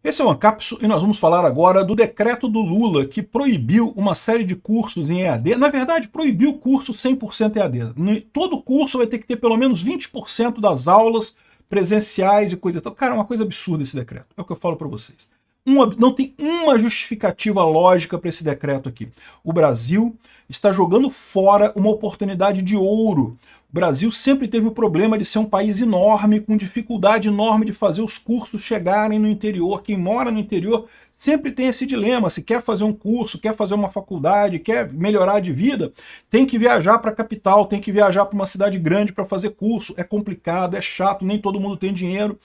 Esse é o Ancapsu e nós vamos falar agora do decreto do Lula que proibiu uma série de cursos em EAD. Na verdade, proibiu o curso 100% EAD. Todo curso vai ter que ter pelo menos 20% das aulas presenciais e coisa e tal. Cara, é uma coisa absurda esse decreto. É o que eu falo para vocês. Não tem uma justificativa lógica para esse decreto aqui. O Brasil está jogando fora uma oportunidade de ouro. O Brasil sempre teve o problema de ser um país enorme, com dificuldade enorme de fazer os cursos chegarem no interior. Quem mora no interior sempre tem esse dilema, se quer fazer um curso, quer fazer uma faculdade, quer melhorar de vida, tem que viajar para a capital, tem que viajar para uma cidade grande para fazer curso. É complicado, é chato, nem todo mundo tem dinheiro.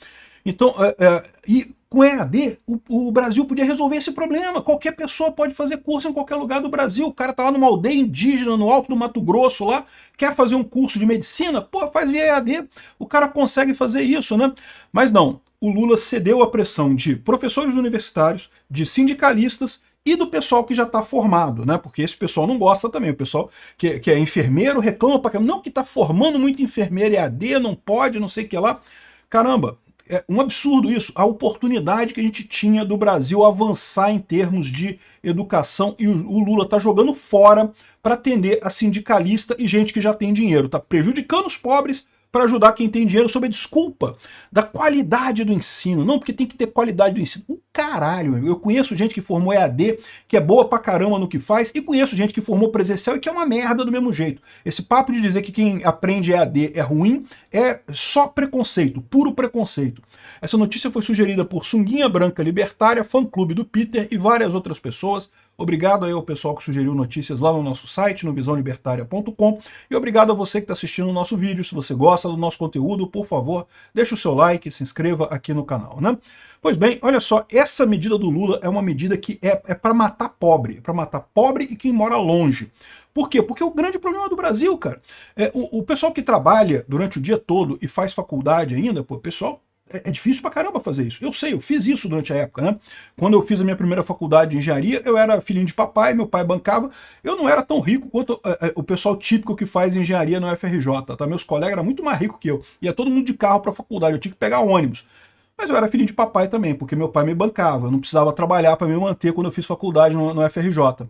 Então, e com EAD, o Brasil podia resolver esse problema. Qualquer pessoa pode fazer curso em qualquer lugar do Brasil. O cara tá lá numa aldeia indígena, no alto do Mato Grosso, lá, quer fazer um curso de medicina, pô, faz via EAD. O cara consegue fazer isso, né? Mas não, o Lula cedeu à pressão de professores universitários, de sindicalistas e do pessoal que já está formado, né? Porque esse pessoal não gosta também. O pessoal que é enfermeiro reclama pra caramba. Não, que tá formando muito enfermeiro EAD, não pode, não sei o que lá. Caramba, é um absurdo isso, a oportunidade que a gente tinha do Brasil avançar em termos de educação, e o Lula está jogando fora para atender a sindicalista e gente que já tem dinheiro, está prejudicando os pobres para ajudar quem tem dinheiro sob a desculpa da qualidade do ensino. Não, porque tem que ter qualidade do ensino. O caralho, eu conheço gente que formou EAD, que é boa pra caramba no que faz, e conheço gente que formou presencial e que é uma merda do mesmo jeito. Esse papo de dizer que quem aprende EAD é ruim é só preconceito, puro preconceito. Essa notícia foi sugerida por Sunguinha Branca Libertária, fã-clube do Peter e várias outras pessoas. Obrigado aí ao pessoal que sugeriu notícias lá no nosso site, no visãolibertaria.com, e obrigado a você que está assistindo o nosso vídeo. Se você gosta do nosso conteúdo, por favor, deixe o seu like, se inscreva aqui no canal, né? Pois bem, olha só, essa medida do Lula é uma medida que é para matar pobre, e quem mora longe. Por quê? Porque o grande problema do Brasil, cara, o pessoal que trabalha durante o dia todo e faz faculdade ainda, pô, pessoal, é difícil pra caramba fazer isso. Eu sei, eu fiz isso durante a época, né? Quando eu fiz a minha primeira faculdade de engenharia, eu era filhinho de papai, meu pai bancava. Eu não era tão rico quanto o pessoal típico que faz engenharia no UFRJ, tá? Meus colegas eram muito mais ricos que eu. Ia todo mundo de carro pra faculdade, eu tinha que pegar ônibus. Mas eu era filhinho de papai também, porque meu pai me bancava. Eu não precisava trabalhar para me manter quando eu fiz faculdade no UFRJ.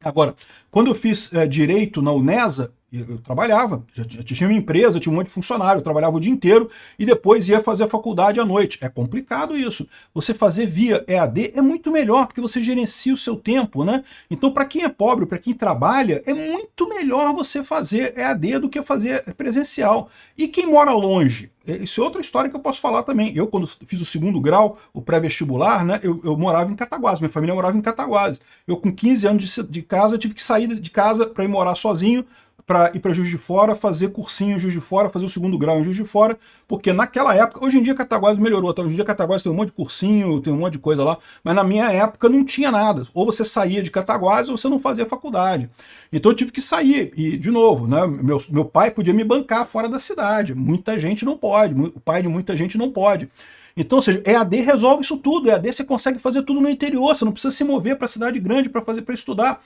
Agora, quando eu fiz direito na Unesa, eu trabalhava, já tinha uma empresa, tinha um monte de funcionário, eu trabalhava o dia inteiro e depois ia fazer a faculdade à noite. É complicado isso. Você fazer via EAD é muito melhor, porque você gerencia o seu tempo, né? Então, para quem é pobre, para quem trabalha, é muito melhor você fazer EAD do que fazer presencial. E quem mora longe? Isso é outra história que eu posso falar também. Eu, quando fiz o segundo grau, o pré-vestibular, né, eu morava em Cataguases, minha família morava em Cataguases. Eu, com 15 anos de casa, tive que sair de casa para ir morar sozinho, para ir para Juiz de Fora, fazer cursinho em Juiz de Fora, fazer o segundo grau em Juiz de Fora, porque naquela época, hoje em dia Cataguases melhorou, tá? Hoje em dia Cataguases tem um monte de cursinho, tem um monte de coisa lá, mas na minha época não tinha nada. Ou você saía de Cataguases ou você não fazia faculdade. Então eu tive que sair, e de novo, né, meu pai podia me bancar fora da cidade, muita gente não pode, o pai de muita gente não pode. Então, ou seja, EAD resolve isso tudo, EAD você consegue fazer tudo no interior, você não precisa se mover para a cidade grande para estudar.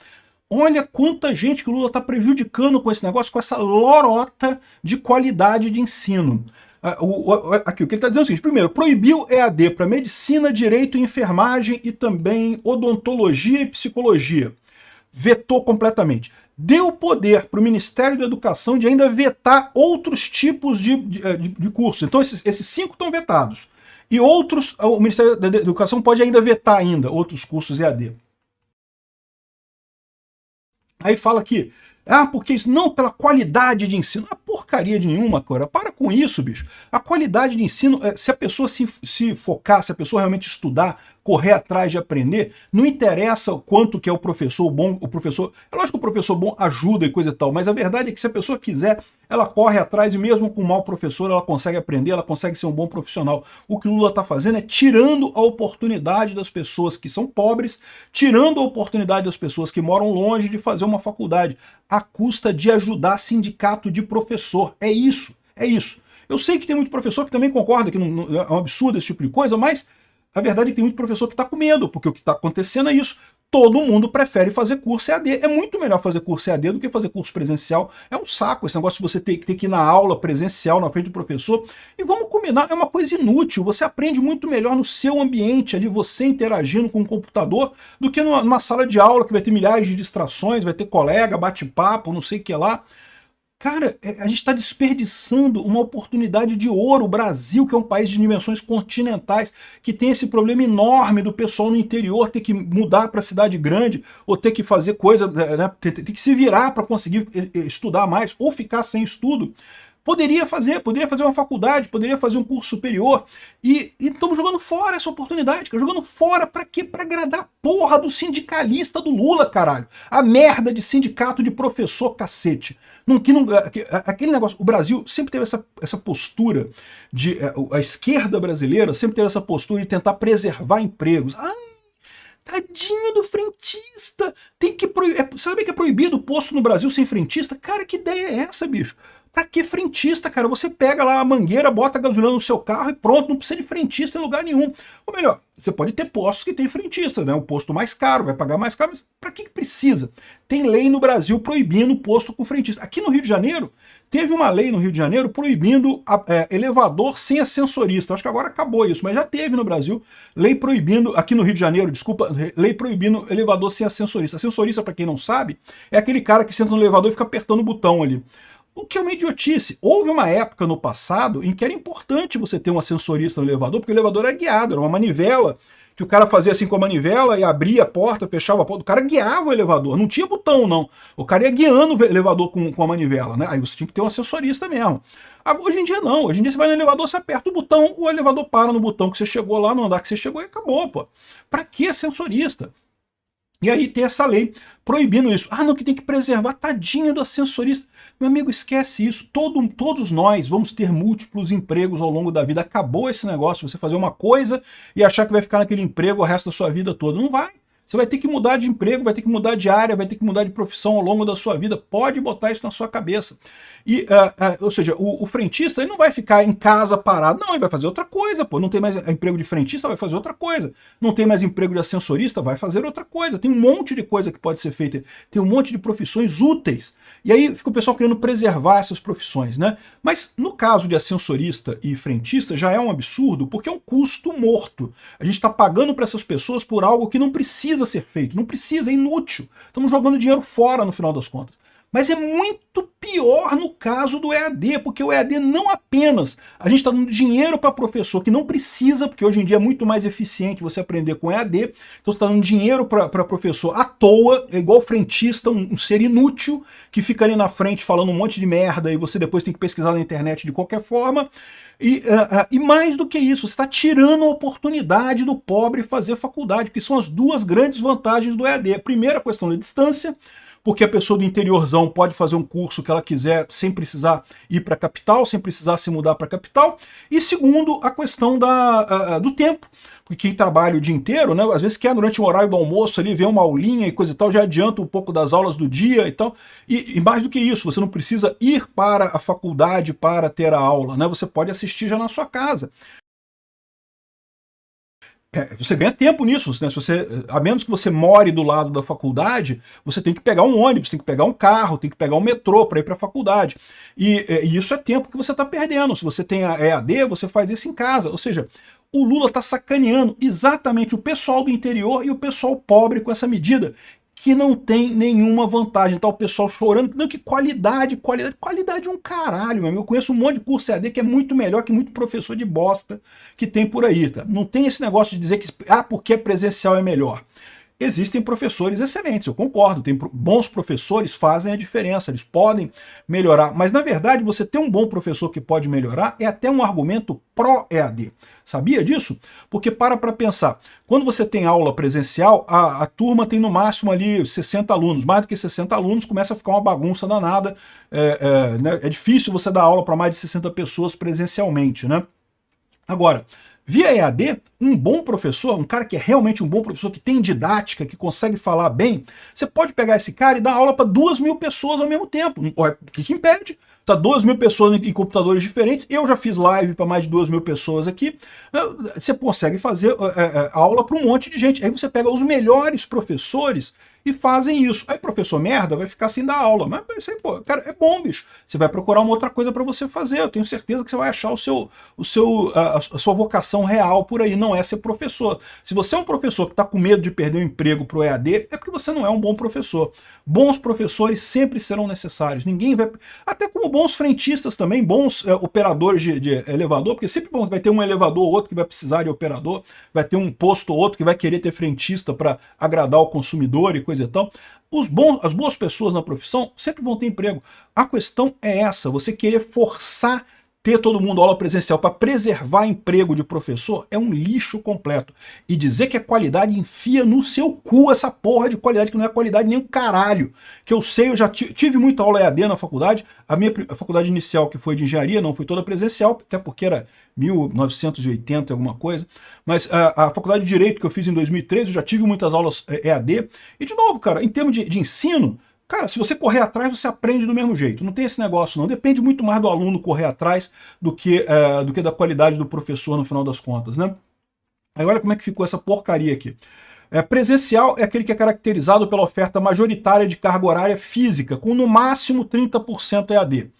Olha quanta gente que o Lula está prejudicando com esse negócio, com essa lorota de qualidade de ensino. Aqui, o que ele está dizendo é o seguinte: primeiro, proibiu EAD para medicina, direito, enfermagem e também odontologia e psicologia. Vetou completamente. Deu poder para o Ministério da Educação de ainda vetar outros tipos de curso. Então esses 5 estão vetados. E outros, o Ministério da Educação pode ainda vetar outros cursos EAD. Aí fala aqui, porque isso não, pela qualidade de ensino. Não é porcaria de nenhuma, cara. Para com isso, bicho. A qualidade de ensino, se a pessoa se focar, se a pessoa realmente estudar, correr atrás de aprender, não interessa o quanto que é o professor bom, é lógico que o professor bom ajuda e coisa e tal, mas a verdade é que se a pessoa quiser, ela corre atrás e mesmo com um mau professor, ela consegue aprender, ela consegue ser um bom profissional. O que o Lula está fazendo é tirando a oportunidade das pessoas que são pobres, tirando a oportunidade das pessoas que moram longe de fazer uma faculdade, à custa de ajudar sindicato de professor. É isso, é isso. Eu sei que tem muito professor que também concorda que não, é um absurdo esse tipo de coisa, mas A verdade é que tem muito professor que está com medo, porque o que está acontecendo é isso. Todo mundo prefere fazer curso EAD. É muito melhor fazer curso EAD do que fazer curso presencial. É um saco esse negócio de você ter que ir na aula presencial na frente do professor. E vamos combinar, é uma coisa inútil. Você aprende muito melhor no seu ambiente ali, você interagindo com o computador, do que numa sala de aula que vai ter milhares de distrações, vai ter colega, bate-papo, não sei o que lá. Cara, a gente está desperdiçando uma oportunidade de ouro. O Brasil, que é um país de dimensões continentais, que tem esse problema enorme do pessoal no interior ter que mudar para a cidade grande, ou ter que fazer coisa, né, ter que se virar para conseguir estudar mais, ou ficar sem estudo. Poderia fazer uma faculdade, poderia fazer um curso superior, e estamos jogando fora essa oportunidade, cara. Jogando fora pra quê? Pra agradar a porra do sindicalista do Lula, caralho. A merda de sindicato de professor, cacete. Aquele negócio, o Brasil sempre teve essa postura de, a esquerda brasileira sempre teve essa postura de tentar preservar empregos. Tadinho do frentista, sabe que é proibido posto no Brasil sem frentista? Cara, que ideia é essa, bicho? Pra que frentista, cara? Você pega lá a mangueira, bota a gasolina no seu carro e pronto, não precisa de frentista em lugar nenhum. Ou melhor, você pode ter postos que tem frentista, né? Um posto mais caro, vai pagar mais caro, mas pra que precisa? Tem lei no Brasil proibindo posto com frentista. Aqui no Rio de Janeiro, teve uma lei no Rio de Janeiro proibindo elevador sem ascensorista. Acho que agora acabou isso, mas já teve no Brasil lei proibindo, aqui no Rio de Janeiro, desculpa, lei proibindo elevador sem ascensorista. Ascensorista, para quem não sabe, é aquele cara que senta no elevador e fica apertando o botão ali. O que é uma idiotice. Houve uma época no passado em que era importante você ter um ascensorista no elevador, porque o elevador era guiado, era uma manivela, que o cara fazia assim com a manivela e abria a porta, fechava a porta. O cara guiava o elevador, não tinha botão, não. O cara ia guiando o elevador com a manivela, né? Aí você tinha que ter um ascensorista mesmo. Hoje em dia não. Hoje em dia você vai no elevador, você aperta o botão, o elevador para no botão que você chegou lá, no andar que você chegou e acabou, pô. Pra que ascensorista? E aí tem essa lei proibindo isso. Não, que tem que preservar, tadinho do ascensorista. Meu amigo, esquece isso. Todos nós vamos ter múltiplos empregos ao longo da vida. Acabou esse negócio, você fazer uma coisa e achar que vai ficar naquele emprego o resto da sua vida toda. Não vai. Você vai ter que mudar de emprego, vai ter que mudar de área, vai ter que mudar de profissão ao longo da sua vida. Pode botar isso na sua cabeça. Ou seja, o frentista ele não vai ficar em casa parado. Não, ele vai fazer outra coisa. Pô. Não tem mais emprego de frentista, vai fazer outra coisa. Não tem mais emprego de ascensorista, vai fazer outra coisa. Tem um monte de coisa que pode ser feita. Tem um monte de profissões úteis. E aí fica o pessoal querendo preservar essas profissões, né? Mas no caso de ascensorista e frentista já é um absurdo, porque é um custo morto. A gente está pagando para essas pessoas por algo que não precisa ser feito. Não precisa, é inútil. Estamos jogando dinheiro fora no final das contas. Mas é muito pior no caso do EAD, porque o EAD não apenas a gente está dando dinheiro para professor que não precisa, porque hoje em dia é muito mais eficiente você aprender com EAD, então você está dando dinheiro para professor à toa, é igual frentista, um ser inútil, que fica ali na frente falando um monte de merda e você depois tem que pesquisar na internet de qualquer forma. E mais do que isso, você está tirando a oportunidade do pobre fazer faculdade, que são as duas grandes vantagens do EAD. A primeira, a questão da distância, porque a pessoa do interiorzão pode fazer um curso que ela quiser sem precisar ir para a capital, sem precisar se mudar para a capital. E segundo, a questão do tempo, porque quem trabalha o dia inteiro, né, às vezes quer durante o horário do almoço ali ver uma aulinha e coisa e tal, já adianta um pouco das aulas do dia e tal. E mais do que isso, você não precisa ir para a faculdade para ter a aula, né? Você pode assistir já na sua casa. Você ganha tempo nisso, né? A menos que você more do lado da faculdade, você tem que pegar um ônibus, tem que pegar um carro, tem que pegar um metrô para ir para a faculdade. E isso é tempo que você está perdendo. Se você tem a EAD, você faz isso em casa. Ou seja, o Lula está sacaneando exatamente o pessoal do interior e o pessoal pobre com essa medida, que não tem nenhuma vantagem. Tá o pessoal chorando. Não, que qualidade é um caralho, meu amigo. Eu conheço um monte de curso EAD que é muito melhor que muito professor de bosta que tem por aí, tá? Não tem esse negócio de dizer que, porque presencial é melhor. Existem professores excelentes, eu concordo, bons professores fazem a diferença, eles podem melhorar, mas na verdade você ter um bom professor que pode melhorar é até um argumento pró-EAD. Sabia disso? Porque para pensar, quando você tem aula presencial, a turma tem no máximo ali 60 alunos, mais do que 60 alunos, começa a ficar uma bagunça danada, né? É difícil você dar aula para mais de 60 pessoas presencialmente, né? Agora, Via EAD, um bom professor, um cara que é realmente um bom professor, que tem didática, que consegue falar bem, você pode pegar esse cara e dar aula para 2.000 pessoas ao mesmo tempo. O que impede? Tá 2.000 pessoas em computadores diferentes. Eu já fiz live para mais de 2.000 pessoas aqui. Você consegue fazer aula para um monte de gente. Aí você pega os melhores professores e fazem isso. Aí professor merda vai ficar sem dar aula. Mas isso aí, pô, cara, é bom, bicho. Você vai procurar uma outra coisa para você fazer. Eu tenho certeza que você vai achar a sua vocação real por aí. Não é ser professor. Se você é um professor que está com medo de perder o emprego para o EAD, é porque você não é um bom professor. Bons professores sempre serão necessários. Ninguém vai... Até como bons frentistas também, bons operadores de elevador, porque sempre vai ter um elevador ou outro que vai precisar de operador, vai ter um posto ou outro que vai querer ter frentista para agradar o consumidor e coisa e tal. As boas pessoas na profissão sempre vão ter emprego. A questão é essa, você querer forçar ter todo mundo aula presencial para preservar emprego de professor é um lixo completo. E dizer que é qualidade, enfia no seu cu essa porra de qualidade, que não é qualidade nem o caralho. Que eu sei, eu já tive muita aula EAD na faculdade, a faculdade inicial, que foi de engenharia, não foi toda presencial, até porque era 1980 alguma coisa, mas a faculdade de Direito que eu fiz em 2013, eu já tive muitas aulas EAD, e de novo, cara, em termos de ensino, cara, se você correr atrás, você aprende do mesmo jeito. Não tem esse negócio, não. Depende muito mais do aluno correr atrás do que da qualidade do professor, no final das contas, né? Aí olha como é que ficou essa porcaria aqui. Presencial é aquele que é caracterizado pela oferta majoritária de carga horária física, com no máximo 30% EAD.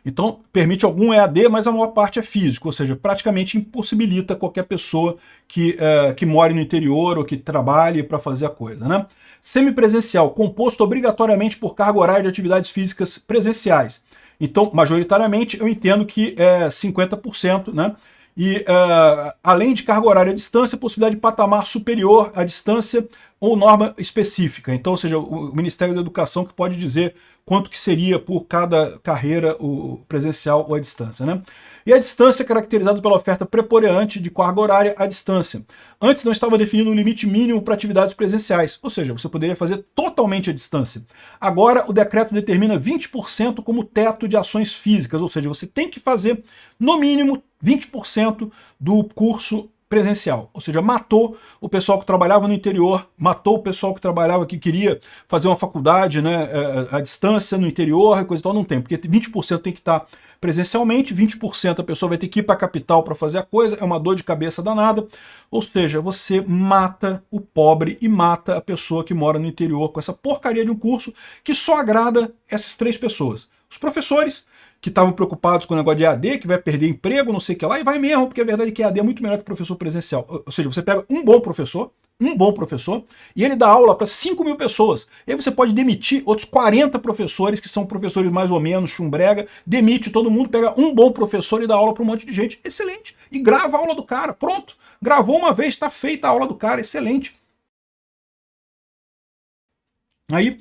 Então, permite algum EAD, mas a maior parte é físico, ou seja, praticamente impossibilita qualquer pessoa que more no interior ou que trabalhe para fazer a coisa, né? Semipresencial, composto obrigatoriamente por carga horária de atividades físicas presenciais. Então, majoritariamente, eu entendo que é 50%, né? E, além de carga horária à distância, possibilidade de patamar superior à distância ou norma específica. Então, ou seja, o Ministério da Educação que pode dizer quanto que seria por cada carreira o presencial ou à distância, né? E a distância é caracterizada pela oferta preponderante de carga horária à distância. Antes não estava definido um limite mínimo para atividades presenciais, ou seja, você poderia fazer totalmente à distância. Agora o decreto determina 20% como teto de ações físicas, ou seja, você tem que fazer no mínimo 20% do curso presencial, ou seja, matou o pessoal que trabalhava no interior, matou o pessoal que trabalhava, que queria fazer uma faculdade, né, à distância no interior e coisa e tal, não tem, porque 20% tem que estar presencialmente, 20% a pessoa vai ter que ir para a capital para fazer a coisa, é uma dor de cabeça danada, ou seja, você mata o pobre e mata a pessoa que mora no interior com essa porcaria de um curso que só agrada essas três pessoas. Os professores, que estavam preocupados com o negócio de EAD, que vai perder emprego, não sei o que lá, e vai mesmo, porque a verdade é que EAD é muito melhor que professor presencial. Ou seja, você pega um bom professor, e ele dá aula para 5.000 pessoas. E aí você pode demitir outros 40 professores, que são professores mais ou menos chumbrega, demite todo mundo, pega um bom professor e dá aula para um monte de gente. Excelente. E grava a aula do cara, pronto. Gravou uma vez, está feita a aula do cara, excelente. Aí,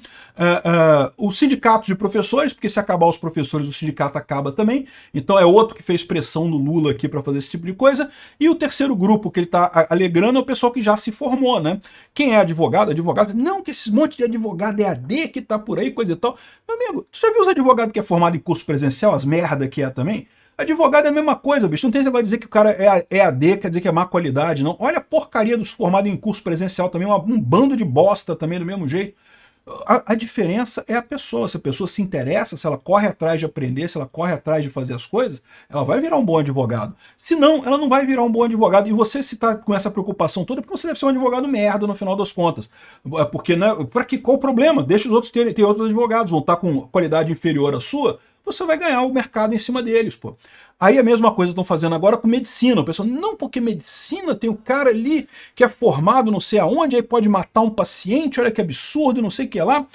o sindicato de professores, porque se acabar os professores, o sindicato acaba também, então é outro que fez pressão no Lula aqui para fazer esse tipo de coisa, e o terceiro grupo que ele está alegrando é o pessoal que já se formou, né? Quem é advogado, não, que esse monte de advogado é AD que tá por aí, coisa e tal. Meu amigo, tu já viu os advogados que é formado em curso presencial, as merda que é também? Advogado é a mesma coisa, bicho. Não tem esse negócio de dizer que o cara é AD, quer dizer que é má qualidade, não. Olha a porcaria dos formados em curso presencial também, um bando de bosta também do mesmo jeito. A diferença é a pessoa. Se a pessoa se interessa, se ela corre atrás de aprender, se ela corre atrás de fazer as coisas, ela vai virar um bom advogado. Se não, ela não vai virar um bom advogado. E você, se está com essa preocupação toda, é porque você deve ser um advogado merda no final das contas. Porque, né, qual o problema? Deixa os outros ter outros advogados, vão estar com qualidade inferior à sua, você vai ganhar o mercado em cima deles, pô. Aí a mesma coisa estão fazendo agora com medicina. O pessoal, não, porque medicina tem o cara ali que é formado não sei aonde, aí pode matar um paciente, olha que absurdo, não sei o que lá.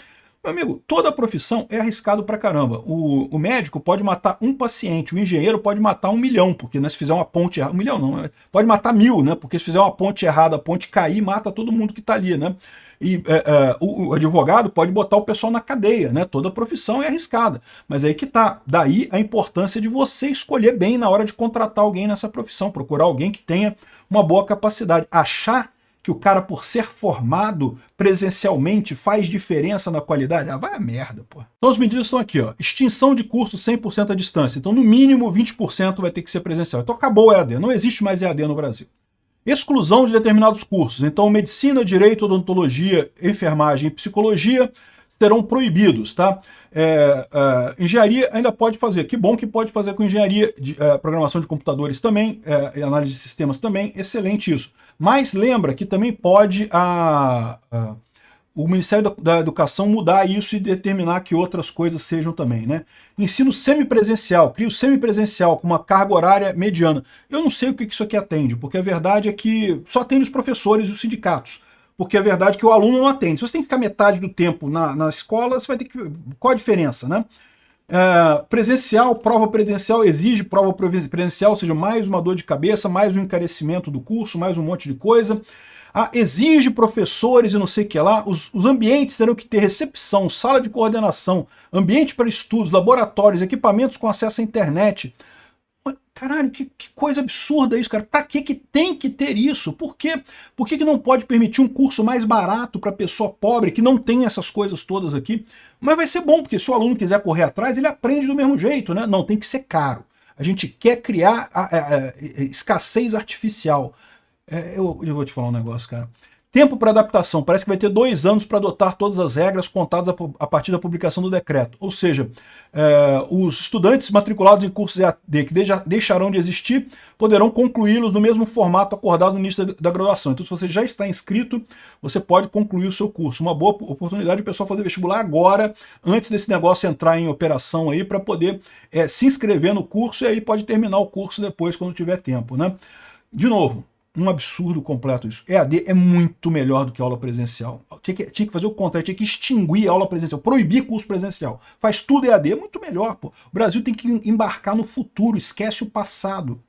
Meu amigo, toda profissão é arriscado pra caramba. O médico pode matar um paciente, o engenheiro pode matar 1 milhão, porque né, se fizer uma ponte errada, 1 milhão não, pode matar 1.000, né? Porque se fizer uma ponte errada, a ponte cair, mata todo mundo que tá ali, né? E o advogado pode botar o pessoal na cadeia, né? Toda profissão é arriscada. Mas aí que tá. Daí a importância de você escolher bem na hora de contratar alguém nessa profissão, procurar alguém que tenha uma boa capacidade. Achar que o cara, por ser formado presencialmente, faz diferença na qualidade? Ah, vai a merda, pô. Então as medidas estão aqui, ó. Extinção de curso 100% à distância. Então, no mínimo, 20% vai ter que ser presencial. Então acabou o EAD, não existe mais EAD no Brasil. Exclusão de determinados cursos. Então, medicina, direito, odontologia, enfermagem e psicologia serão proibidos, tá? Engenharia ainda pode fazer. Que bom que pode fazer com engenharia, programação de computadores também, análise de sistemas também, excelente isso. Mas lembra que também pode o Ministério da Educação mudar isso e determinar que outras coisas sejam também, né? Ensino semipresencial, cria o semipresencial com uma carga horária mediana. Eu não sei o que isso aqui atende, porque a verdade é que só atende os professores e os sindicatos. Porque a verdade é que o aluno não atende. Se você tem que ficar metade do tempo na escola, você vai ter que... Qual a diferença, né? Presencial, prova presencial exige prova presencial, ou seja, mais uma dor de cabeça, mais um encarecimento do curso, mais um monte de coisa. Exige professores e não sei o que lá. Os ambientes terão que ter recepção, sala de coordenação, ambiente para estudos, laboratórios, equipamentos com acesso à internet. Caralho, que coisa absurda isso, cara. Pra que tem que ter isso? Por quê? Por que não pode permitir um curso mais barato para pessoa pobre, que não tem essas coisas todas aqui? Mas vai ser bom, porque se o aluno quiser correr atrás, ele aprende do mesmo jeito, né? Não, tem que ser caro. A gente quer criar escassez artificial. Eu vou te falar um negócio, cara. Tempo para adaptação. Parece que vai ter 2 anos para adotar todas as regras contadas a partir da publicação do decreto. Ou seja, os estudantes matriculados em cursos EAD que deixarão de existir poderão concluí-los no mesmo formato acordado no início da graduação. Então, se você já está inscrito, você pode concluir o seu curso. Uma boa oportunidade do pessoal fazer vestibular agora, antes desse negócio entrar em operação aí, para poder se inscrever no curso e aí pode terminar o curso depois, quando tiver tempo, né? De novo, um absurdo completo isso. EAD é muito melhor do que aula presencial. Tinha que fazer o contrário, tinha que extinguir a aula presencial, proibir curso presencial. Faz tudo EAD, é muito melhor, pô. O Brasil tem que embarcar no futuro, esquece o passado.